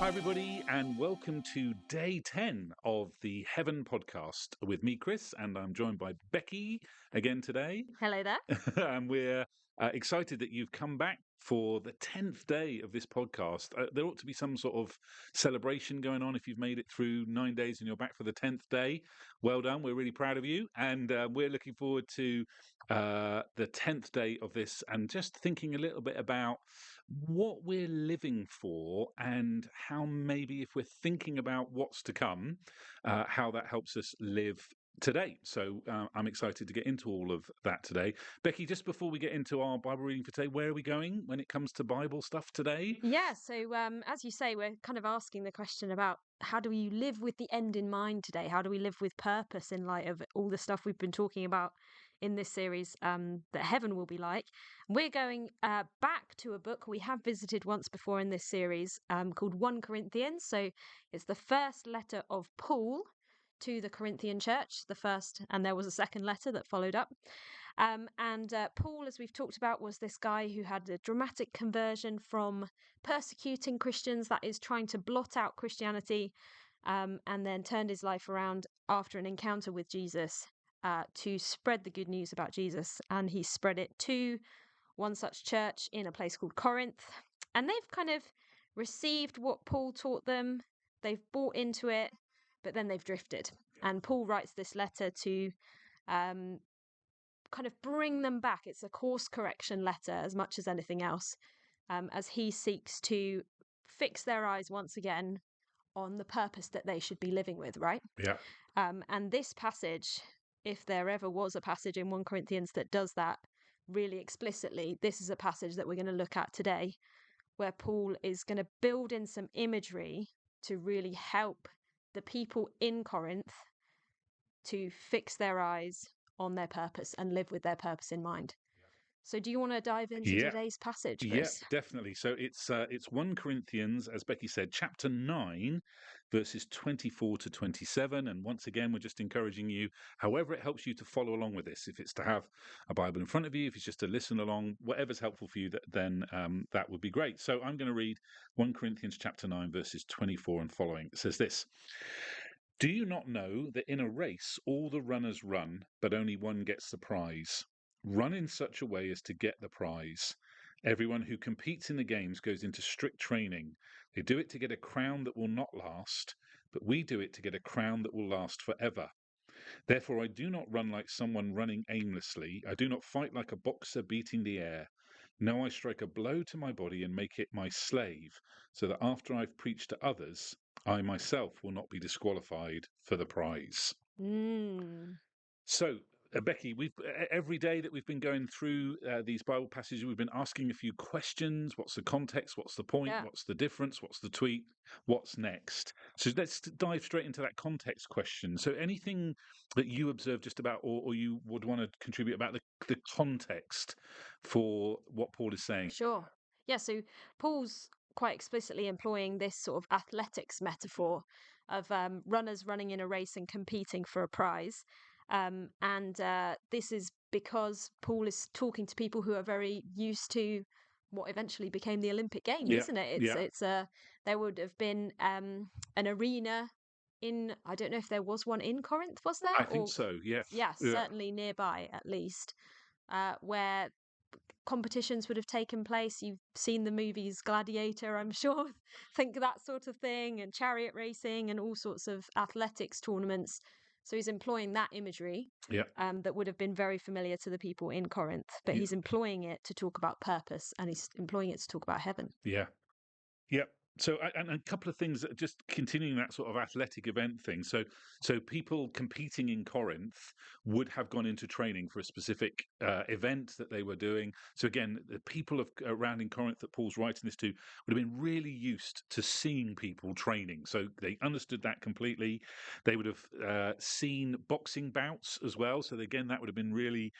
everybody, and welcome to day 10 of the Heaven podcast with me, Chris, and I'm joined by Becky again today. Hello there. And we're excited that you've come back for the 10th day of this podcast. There ought to be some sort of celebration going on if you've made it through 9 days and you're back for the 10th day. Well done. We're really proud of you. And we're looking forward to the 10th day of this and just thinking a little bit about what we're living for and how maybe if we're thinking about what's to come, how that helps us live today. So I'm excited to get into all of that today. Becky, just before we get into our Bible reading for today, where are we going when it comes to Bible stuff today? Yeah, so as you say, we're kind of asking the question about how do we live with the end in mind today? How do we live with purpose in light of all the stuff we've been talking about in this series that heaven will be like? We're going back to a book we have visited once before in this series called 1 Corinthians. So it's the first letter of Paul to the Corinthian church, the first, and there was a second letter that followed up. Paul, as we've talked about, was this guy who had a dramatic conversion from persecuting Christians, that is, trying to blot out Christianity, and then turned his life around after an encounter with Jesus to spread the good news about Jesus. And he spread it to one such church in a place called Corinth. And they've kind of received what Paul taught them, they've bought into it, but then they've drifted. And Paul writes this letter to kind of bring them back. It's a course correction letter as much as anything else, as he seeks to fix their eyes once again on the purpose that they should be living with, right? Yeah. And this passage, if there ever was a passage in 1 Corinthians that does that really explicitly, this is a passage that we're going to look at today, where Paul is going to build in some imagery to really help the people in Corinth to fix their eyes on their purpose and live with their purpose in mind. So do you want to dive into today's passage, Chris? Yeah, definitely. So it's 1 Corinthians, as Becky said, chapter 9, verses 24 to 27. And once again, we're just encouraging you, however it helps you to follow along with this. If it's to have a Bible in front of you, if it's just to listen along, whatever's helpful for you, then that would be great. So I'm going to read 1 Corinthians chapter 9, verses 24 and following. It says this: "Do you not know that in a race all the runners run, but only one gets the prize? Run in such a way as to get the prize. Everyone who competes in the games goes into strict training. They do it to get a crown that will not last, but we do it to get a crown that will last forever. Therefore I do not run like someone running aimlessly. I do not fight like a boxer beating the air. No, I strike a blow to my body and make it my slave, so that after I've preached to others, I myself will not be disqualified for the prize." So, Becky, we've every day that we've been going through these Bible passages, we've been asking a few questions. What's the context? What's the point? Yeah. What's the difference? What's the tweet? What's next? So let's dive straight into that context question. So anything that you observe just about, or you would want to contribute about the context for what Paul is saying? Sure. Yeah, so Paul's quite explicitly employing this sort of athletics metaphor of runners running in a race and competing for a prize. This is because Paul is talking to people who are very used to what eventually became the Olympic Games, Yeah, isn't it? yeah. There would have been an arena in, I don't know if there was one in Corinth, was there? I think so, yes. Yeah, Yeah. certainly nearby at least, where competitions would have taken place. You've seen the movies Gladiator, I'm sure. Think that sort of thing, and chariot racing and all sorts of athletics tournaments. So he's employing that imagery Yeah. that would have been very familiar to the people in Corinth, but Yeah. he's employing it to talk about purpose, and he's employing it to talk about heaven. Yeah. Yep. So, and a couple of things, just continuing that sort of athletic event thing. So people competing in Corinth would have gone into training for a specific event that they were doing. So again, the people around in Corinth that Paul's writing this to would have been really used to seeing people training. So they understood that completely. They would have seen boxing bouts as well. So again, that would have been really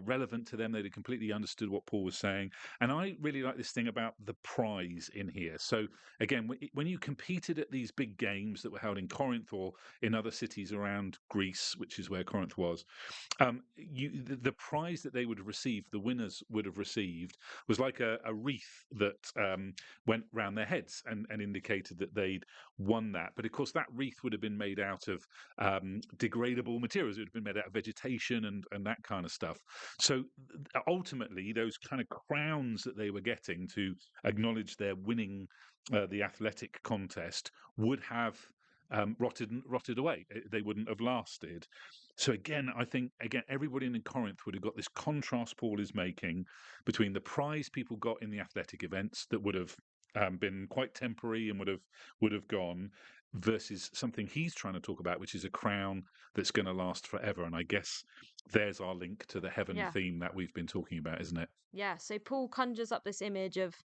relevant to them. They'd have completely understood what Paul was saying. And I really like this thing about the prize in here. So again, when you competed at these big games that were held in Corinth or in other cities around Greece, which is where Corinth was, the prize that they would have received, the winners would have received, was like a wreath that went round their heads and indicated that they'd won that. But of course, that wreath would have been made out of degradable materials. It would have been made out of vegetation and that kind of stuff. So ultimately, those kind of crowns that they were getting to acknowledge their winning the athletic contest would have rotted away. They wouldn't have lasted. So again, I think everybody in Corinth would have got this contrast Paul is making between the prize people got in the athletic events that would have been quite temporary and would have gone, versus something he's trying to talk about, which is a crown that's going to last forever. And I guess there's our link to the heaven Yeah. theme that we've been talking about, isn't it? Yeah. So Paul conjures up this image of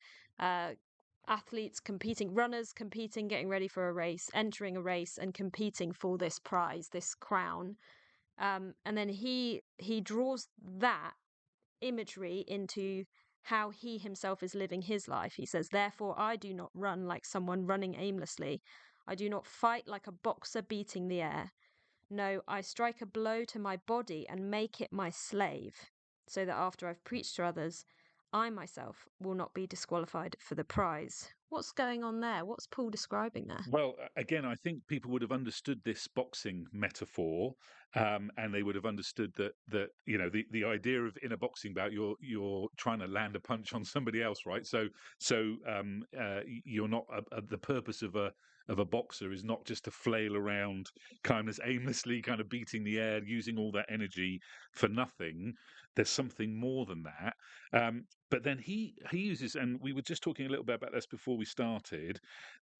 athletes competing, runners competing, getting ready for a race, entering a race and competing for this prize, this crown. And then he draws that imagery into how he himself is living his life. He says, "Therefore, I do not run like someone running aimlessly. I do not fight like a boxer beating the air. No, I strike a blow to my body and make it my slave, so that after I've preached to others, I myself will not be disqualified for the prize." What's going on there? What's Paul describing there? Well, again, I think people would have understood this boxing metaphor, and they would have understood that the idea of in a boxing bout you're trying to land a punch on somebody else, right? So you're not the purpose of a boxer is not just to flail around kind of aimlessly, kind of beating the air, using all that energy for nothing. There's something more than that. But then he uses, and we were just talking a little bit about this before we started,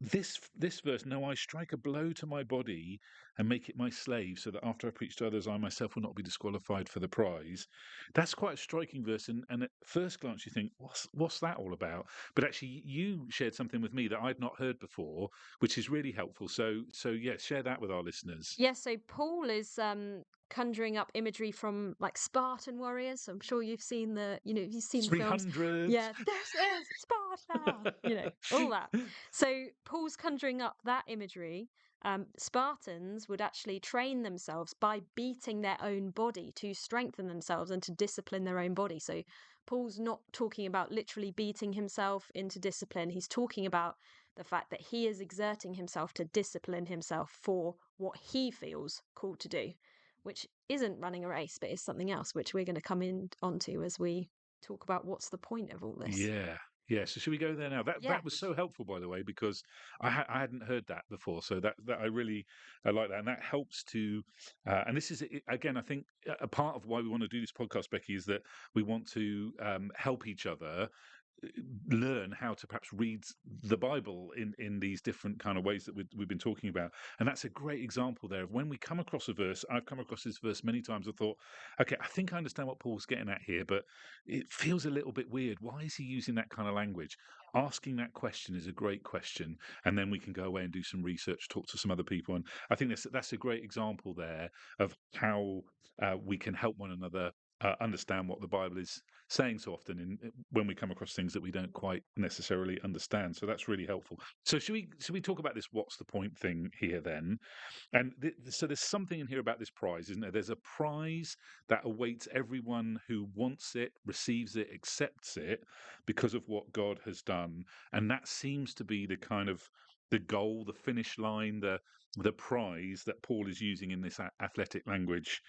this verse, "No, I strike a blow to my body and make it my slave, so that after I preach to others, I myself will not be disqualified for the prize." That's quite a striking verse, and at first glance you think, what's that all about? But actually, you shared something with me that I'd not heard before, which is really helpful. So yeah, share that with our listeners. Yeah, so Paul is conjuring up imagery from like Spartan warriors. I'm sure you've seen you've seen the films. 300. Yeah, this is Sparta, all that. So Paul's conjuring up that imagery. Spartans would actually train themselves by beating their own body to strengthen themselves and to discipline their own body. So Paul's not talking about literally beating himself into discipline. He's talking about the fact that he is exerting himself to discipline himself for what he feels called to do, which isn't running a race, but is something else, which we're going to come in onto as we talk about what's the point of all this. Yeah. Yeah. So should we go there now? That Yeah. that was so helpful, by the way, because I hadn't heard that before. So that I like that, and that helps to. And this is again, I think a part of why we want to do this podcast, Becky, is that we want to help each other learn how to perhaps read the Bible in these different kind of ways that we've been talking about. And that's a great example there of when we come across a verse. I've come across this verse many times. I thought, okay, I think I understand what Paul's getting at here, but it feels a little bit weird. Why is he using that kind of language? Asking that question is a great question, and then we can go away and do some research, talk to some other people, and I think that's a great example there of how we can help one another understand what the Bible is saying so often when we come across things that we don't quite necessarily understand. So that's really helpful. So should we talk about this what's the point thing here then? And so there's something in here about this prize, isn't there? There's a prize that awaits everyone who wants it, receives it, accepts it because of what God has done. And that seems to be the kind of the goal, the finish line, the prize that Paul is using in this athletic language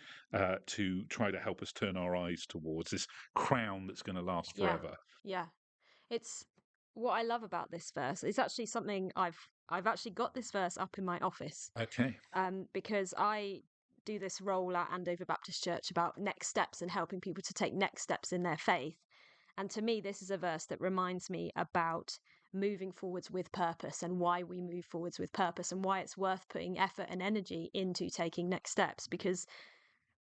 to try to help us turn our eyes towards this crown that's going to last Yeah. forever. Yeah. It's what I love about this verse. It's actually something I've actually got this verse up in my office, Okay. because I do this role at Andover Baptist Church about next steps and helping people to take next steps in their faith. And to me, this is a verse that reminds me about moving forwards with purpose and why we move forwards with purpose and why it's worth putting effort and energy into taking next steps. Because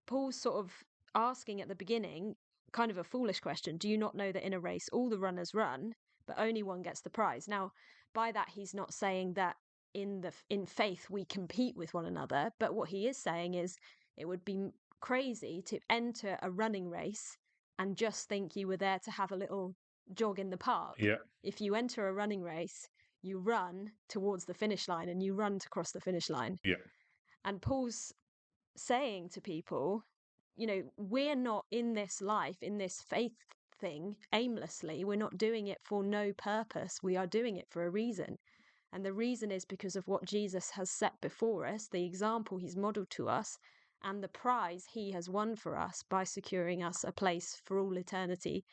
Paul's sort of asking at the beginning, kind of a foolish question: do you not know that in a race all the runners run, but only one gets the prize? Now, by that he's not saying that in faith we compete with one another, but what he is saying is it would be crazy to enter a running race and just think you were there to have a little jog in the park. Yeah. If you enter a running race, you run towards the finish line and you run to cross the finish line. Yeah. And Paul's saying to people, we're not in this life, in this faith thing aimlessly. We're not doing it for no purpose. We are doing it for a reason. And the reason is because of what Jesus has set before us, the example he's modeled to us, and the prize he has won for us by securing us a place for all eternity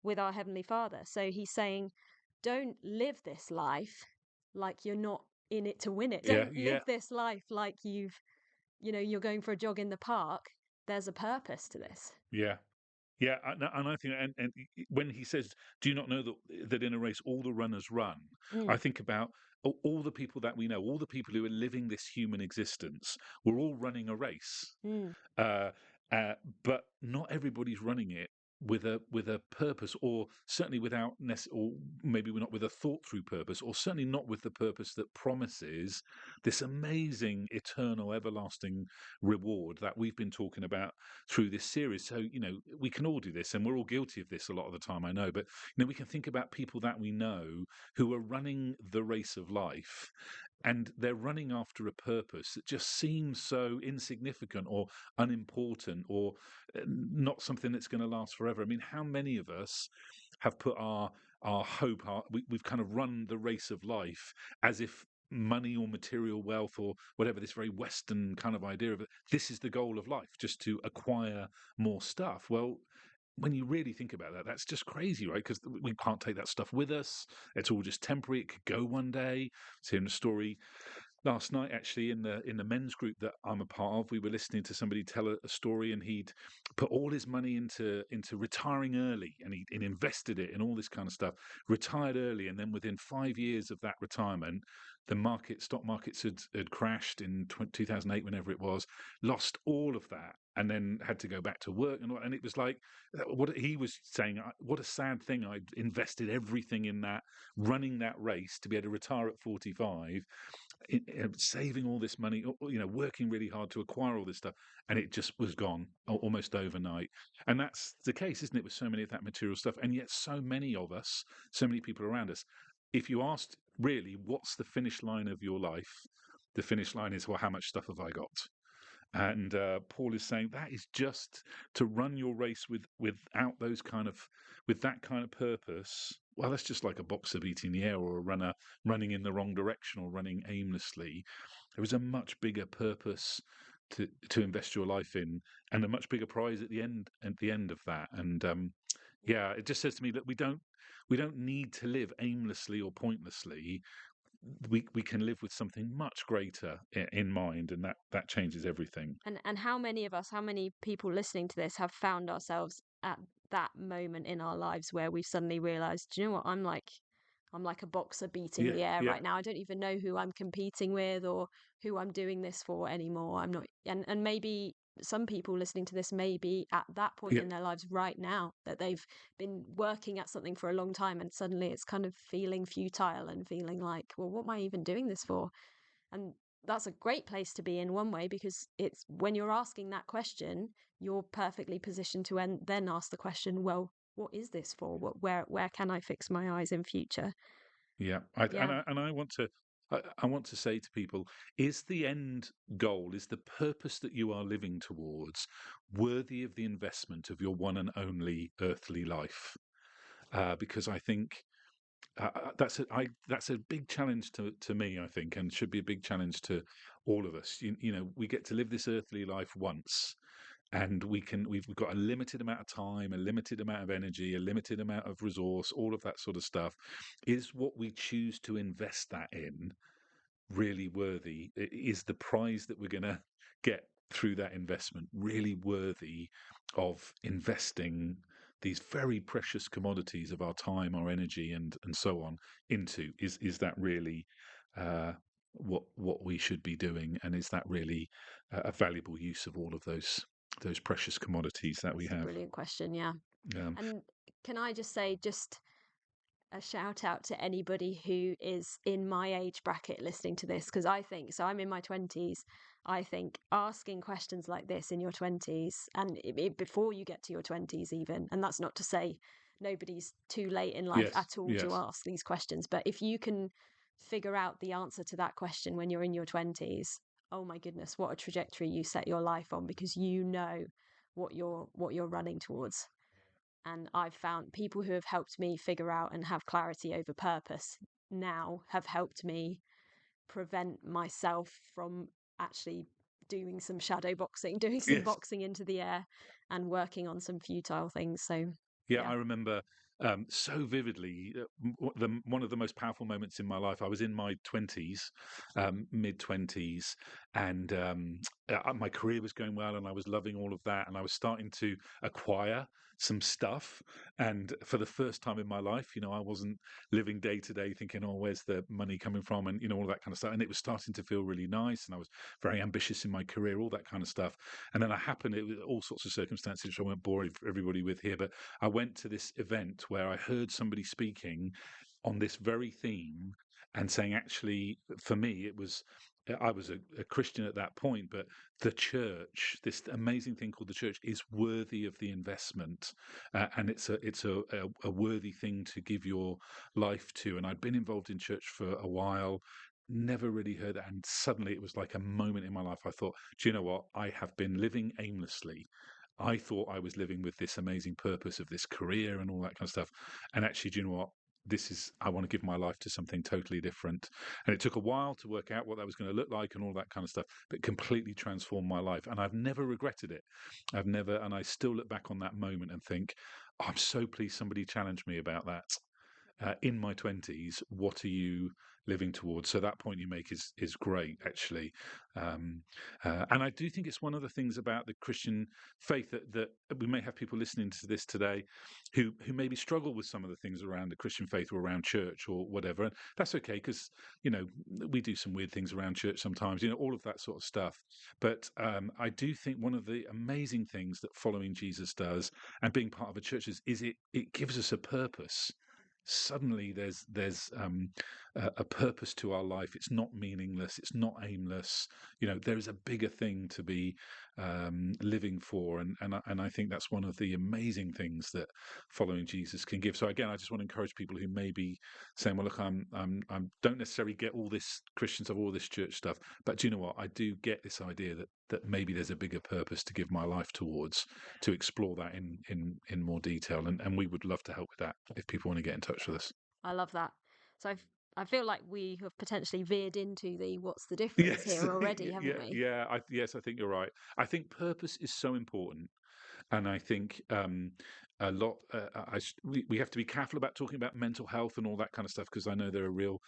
with our Heavenly Father. So he's saying, don't live this life like you're not in it to win it. Yeah. Don't Yeah. live this life like you're going for a jog in the park. There's a purpose to this. Yeah. Yeah, and I think, and when he says, "Do you not know that in a race all the runners run?" I Mm, think about all the people that we know, all the people who are living this human existence. We're all running a race, mm, uh, but not everybody's running it with a purpose, or certainly without or maybe we're not with a thought through purpose, or certainly not with the purpose that promises this amazing, eternal, everlasting reward that we've been talking about through this series. So we can all do this, and we're all guilty of this a lot of the time, I know. But we can think about people that we know who are running the race of life, and they're running after a purpose that just seems so insignificant or unimportant, or not something that's going to last forever. I mean, how many of us have put our hope, we've kind of run the race of life as if money or material wealth or whatever, this very Western kind of idea of it, this is the goal of life, just to acquire more stuff. Well, when you really think about that, that's just crazy, right? Because we can't take that stuff with us. It's all just temporary. It could go one day. I was hearing a story last night, actually, in the men's group that I'm a part of. We were listening to somebody tell a story, and he'd put all his money into retiring early, and he invested it in all this kind of stuff. Retired early, and then within 5 years of that retirement, the stock markets had crashed in 2008, whenever it was. Lost all of that, and then had to go back to work, and it was like what he was saying. What a sad thing! I invested everything in that, running that race to be able to retire at 45, saving all this money, working really hard to acquire all this stuff, and it just was gone almost overnight. And that's the case, isn't it, with so many of that material stuff? And yet so many of us, so many people around us, if you asked really what's the finish line of your life, the finish line is, well, how much stuff have I got? And Paul is saying that is just to run your race without with that kind of purpose. Well, that's just like a boxer beating the air, or a runner running in the wrong direction, or running aimlessly. There is a much bigger purpose to invest your life in, and a much bigger prize at the end of that. And yeah, it just says to me that we don't need to live aimlessly or pointlessly. We can live with something much greater in mind, and that changes everything. And how many of us, how many people listening to this have found ourselves at that moment in our lives where we've suddenly realized, do you know what, I'm like a boxer beating Yeah, the air yeah, right now. I don't even know who I'm competing with or who I'm doing this for anymore. I'm not, and maybe some people listening to this may be at that point yeah, in their lives right now, that they've been working at something for a long time and suddenly it's kind of feeling futile and feeling like, well, what am I even doing this for? And that's a great place to be in one way, because it's when you're asking that question, you're perfectly positioned to then ask the question, well, what is this for? Where can I fix my eyes in future? yeah. Yeah. I want to. I want to say to people: is the end goal, is the purpose that you are living towards, worthy of the investment of your one and only earthly life? Because I think that's a big challenge to me, I think, and should be a big challenge to all of us. We get to live this earthly life once, and we've got a limited amount of time, a limited amount of energy, a limited amount of resource, all of that sort of stuff. Is what we choose to invest that in really worthy? Is the prize that we're going to get through that investment really worthy of investing these very precious commodities of our time, our energy, and so on into? Is that really uh, what we should be doing, and is that really a valuable use of all of those precious commodities that we It's a have? brilliant question. Yeah. Um, And can I just say, just a shout out to anybody who is in my age bracket listening to this, because I think so. I'm in my 20s. I think asking questions like this in your 20s, and before you get to your 20s, even, and that's not to say nobody's too late in life yes, at all to yes, ask these questions, but if you can figure out the answer to that question when you're in your 20s, oh my goodness, what a trajectory you set your life on, because you know what you're running towards. And I've found people who have helped me figure out and have clarity over purpose now have helped me prevent myself from actually doing some shadow boxing, doing some Yes. boxing into the air and working on some futile things. So, Yeah, yeah. I remember so vividly one of the most powerful moments in my life. I was in my 20s, mid 20s, and my career was going well, and I was loving all of that, and I was starting to acquire some stuff. And for the first time in my life, I wasn't living day to day thinking, "Oh, where's the money coming from?" and all that kind of stuff. And it was starting to feel really nice, and I was very ambitious in my career, all that kind of stuff. And then it was all sorts of circumstances, which I won't bore everybody with here, but I went to this event where I heard somebody speaking on this very theme and saying, actually, for me, I was a Christian at that point, but the church, this amazing thing called the church, is worthy of the investment, and it's a worthy thing to give your life to. And I'd been involved in church for a while. Never really heard that, and suddenly it was like a moment in my life. I thought, do you know what? I have been living aimlessly. I thought I was living with this amazing purpose of this career and all that kind of stuff. And actually, do you know what? I want to give my life to something totally different. And it took a while to work out what that was going to look like and all that kind of stuff, but completely transformed my life. And I've never regretted it. And I still look back on that moment and think, oh, I'm so pleased somebody challenged me about that. In my 20s, what are you living towards? So that point you make is great, actually. And I do think it's one of the things about the Christian faith that we may have people listening to this today who maybe struggle with some of the things around the Christian faith or around church or whatever. And that's okay, because we do some weird things around church sometimes, all of that sort of stuff. But I do think one of the amazing things that following Jesus does and being part of a church is it gives us a purpose. Suddenly there's a purpose to our life. It's not meaningless, it's not aimless. There is a bigger thing to be living for, and I think that's one of the amazing things that following Jesus can give. So again, I just want to encourage people who may be saying, well, look, I don't necessarily get all this Christian stuff, all this church stuff, but do you know what? I do get this idea that maybe there's a bigger purpose to give my life towards, to explore that in more detail. And we would love to help with that if people want to get in touch with us. I love that. So I feel like we have potentially veered into the what's the difference Yes, here already, haven't we? yeah. Yes, I think you're right. I think purpose is so important, and I think a lot. We have to be careful about talking about mental health and all that kind of stuff, because I know there are real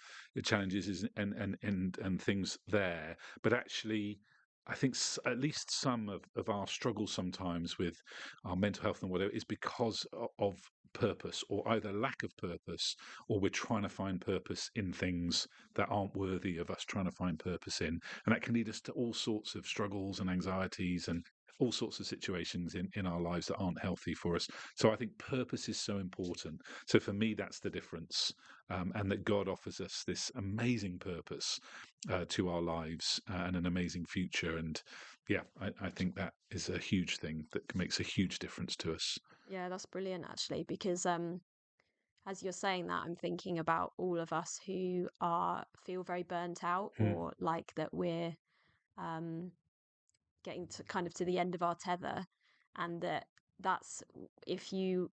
challenges and things there. But actually, I think at least some of our struggles sometimes with our mental health and whatever is because of purpose, or either lack of purpose, or we're trying to find purpose in things that aren't worthy of us trying to find purpose in. And that can lead us to all sorts of struggles and anxieties and all sorts of situations in our lives that aren't healthy for us. So I think purpose is so important. So for me, that's the difference. And that God offers us this amazing purpose to our lives and an amazing future. And yeah, I think that is a huge thing that makes a huge difference to us. Yeah, that's brilliant actually, because as you're saying that, I'm thinking about all of us who feel very burnt out, Mm. or like that we're um getting to kind of to the end of our tether, and that's if you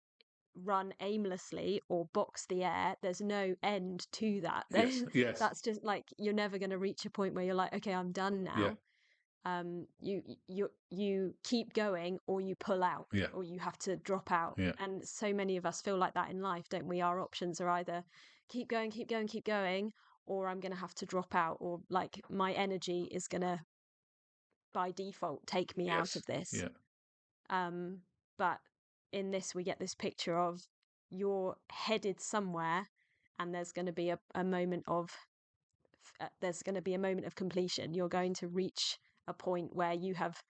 run aimlessly or box the air, there's no end to that. Yes, yes, That's just like you're never going to reach a point where you're like, okay, I'm done yeah, now. You keep going, or you pull out, yeah, or you have to drop out. yeah, And so many of us feel like that in life, don't we? Our options are either keep going, keep going, keep going, or I'm going to have to drop out, or like my energy is going to by default take me out yes, of this. yeah, um but in this we get this picture of you're headed somewhere, and there's going to be a moment of there's going to be a moment of completion. You're going to reach a point where you have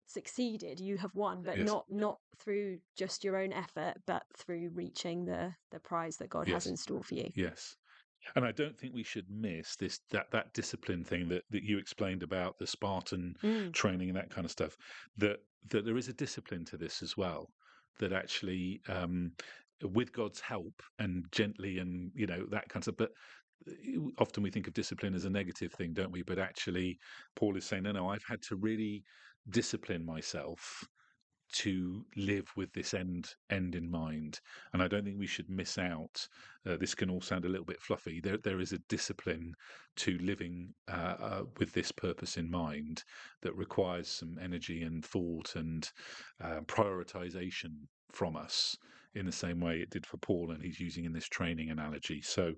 succeeded, you have won, but yes, not through just your own effort, but through reaching the prize that God has yes, in store for you. yes. And I don't think we should miss that discipline thing that you explained about the Spartan Mm. training and that kind of stuff. That there is a discipline to this as well. That actually, with God's help and gently, and that kind of stuff. But often we think of discipline as a negative thing, don't we? But actually, Paul is saying, no, I've had to really discipline myself to live with this end in mind, and I don't think we should miss out. This can all sound a little bit fluffy. There is a discipline to living with this purpose in mind that requires some energy and thought and prioritization from us, in the same way it did for Paul, and he's using in this training analogy. So,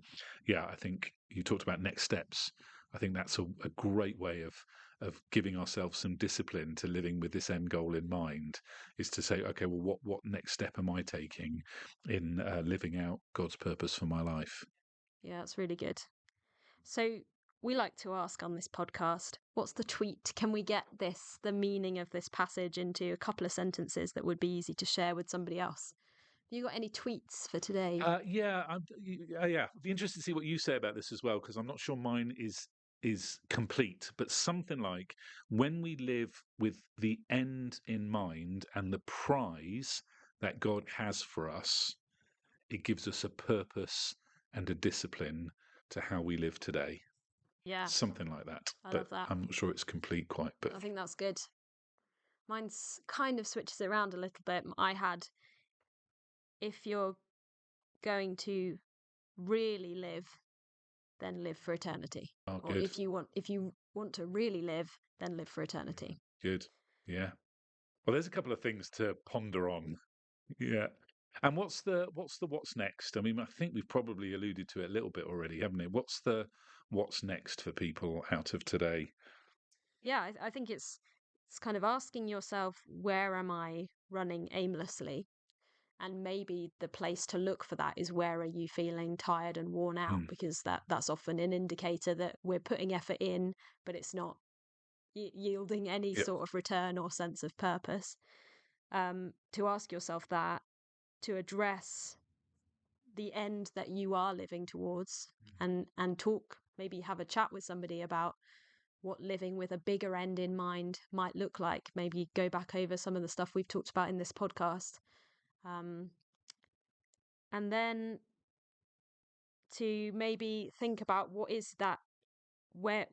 yeah, I think you talked about next steps. I think that's a great way of giving ourselves some discipline to living with this end goal in mind, is to say, okay, well, what next step am I taking in living out God's purpose for my life? Yeah, that's really good. So we like to ask on this podcast, what's the tweet? Can we get the meaning of this passage into a couple of sentences that would be easy to share with somebody else? Have you got any tweets for today? Yeah, I'd be interested to see what you say about this as well, because I'm not sure mine is complete. But something like, when we live with the end in mind and the prize that God has for us, it gives us a purpose and a discipline to how we live today. Yeah, Something like that. I But love that. I'm not sure it's complete quite. But I think that's good. Mine's kind of switches it around a little bit. I had, if you're going to really live, then live for eternity. oh, Or good, if you want to really live, then live for eternity. good, yeah. Well, there's a couple of things to ponder on. Yeah. And what's next? I mean, I think we've probably alluded to it a little bit already, haven't we? What's next for people out of today? Yeah, I think it's kind of asking yourself, where am I running aimlessly? And maybe the place to look for that is, where are you feeling tired and worn out? Because that's often an indicator that we're putting effort in, but it's not yielding any Yeah. sort of return or sense of purpose. To ask yourself that, to address the end that you are living towards, and talk, maybe have a chat with somebody about what living with a bigger end in mind might look like. Maybe go back over some of the stuff we've talked about in this podcast. And then to maybe think about, what is that, where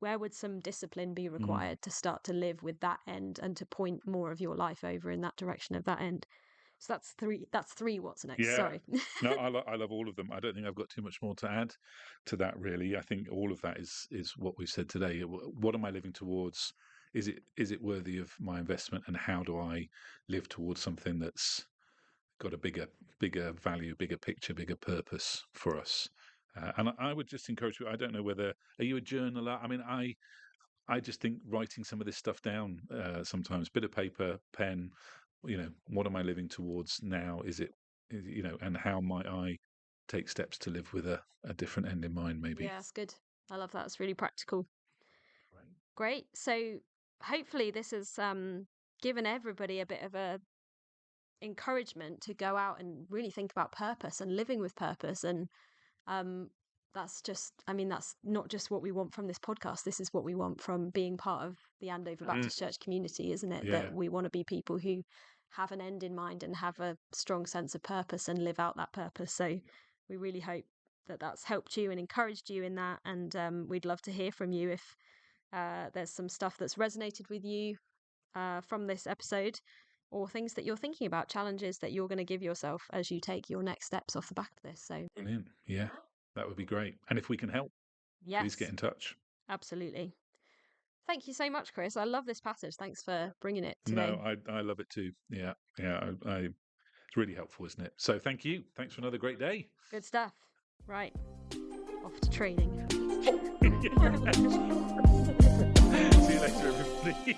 would some discipline be required to start to live with that end, and to point more of your life over in that direction of that end. So that's three what's next. Yeah. Sorry. No, I love all of them. I don't think I've got too much more to add to that, really. I think all of that is what we've said today. What am I living towards? Is it worthy of my investment? And how do I live towards something that's got a bigger value, bigger picture, bigger purpose for us? And I would just encourage you. I don't know whether, are you a journaler? I mean, I just think writing some of this stuff down, sometimes, bit of paper, pen, what am I living towards now? And how might I take steps to live with a different end in mind, maybe? Yeah, it's good. I love that. It's really practical. Right. Great. So hopefully this has given everybody a bit of a encouragement to go out and really think about purpose and living with purpose. And that's not just what we want from this podcast. This is what we want from being part of the Andover Baptist Church community, isn't it? Yeah. That we want to be people who have an end in mind and have a strong sense of purpose and live out that purpose. So we really hope that that's helped you and encouraged you in that. And we'd love to hear from you if there's some stuff that's resonated with you from this episode, or things that you're thinking about, challenges that you're going to give yourself as you take your next steps off the back of this. So Brilliant. Yeah, that would be great. And if we can help, yes, please get in touch. Absolutely. Thank you so much, Chris. I love this passage. Thanks for bringing it today. No, I love it too. Yeah. It's really helpful, isn't it? So thank you. Thanks for another great day. Good stuff. Right. Off to training. See you later, everybody.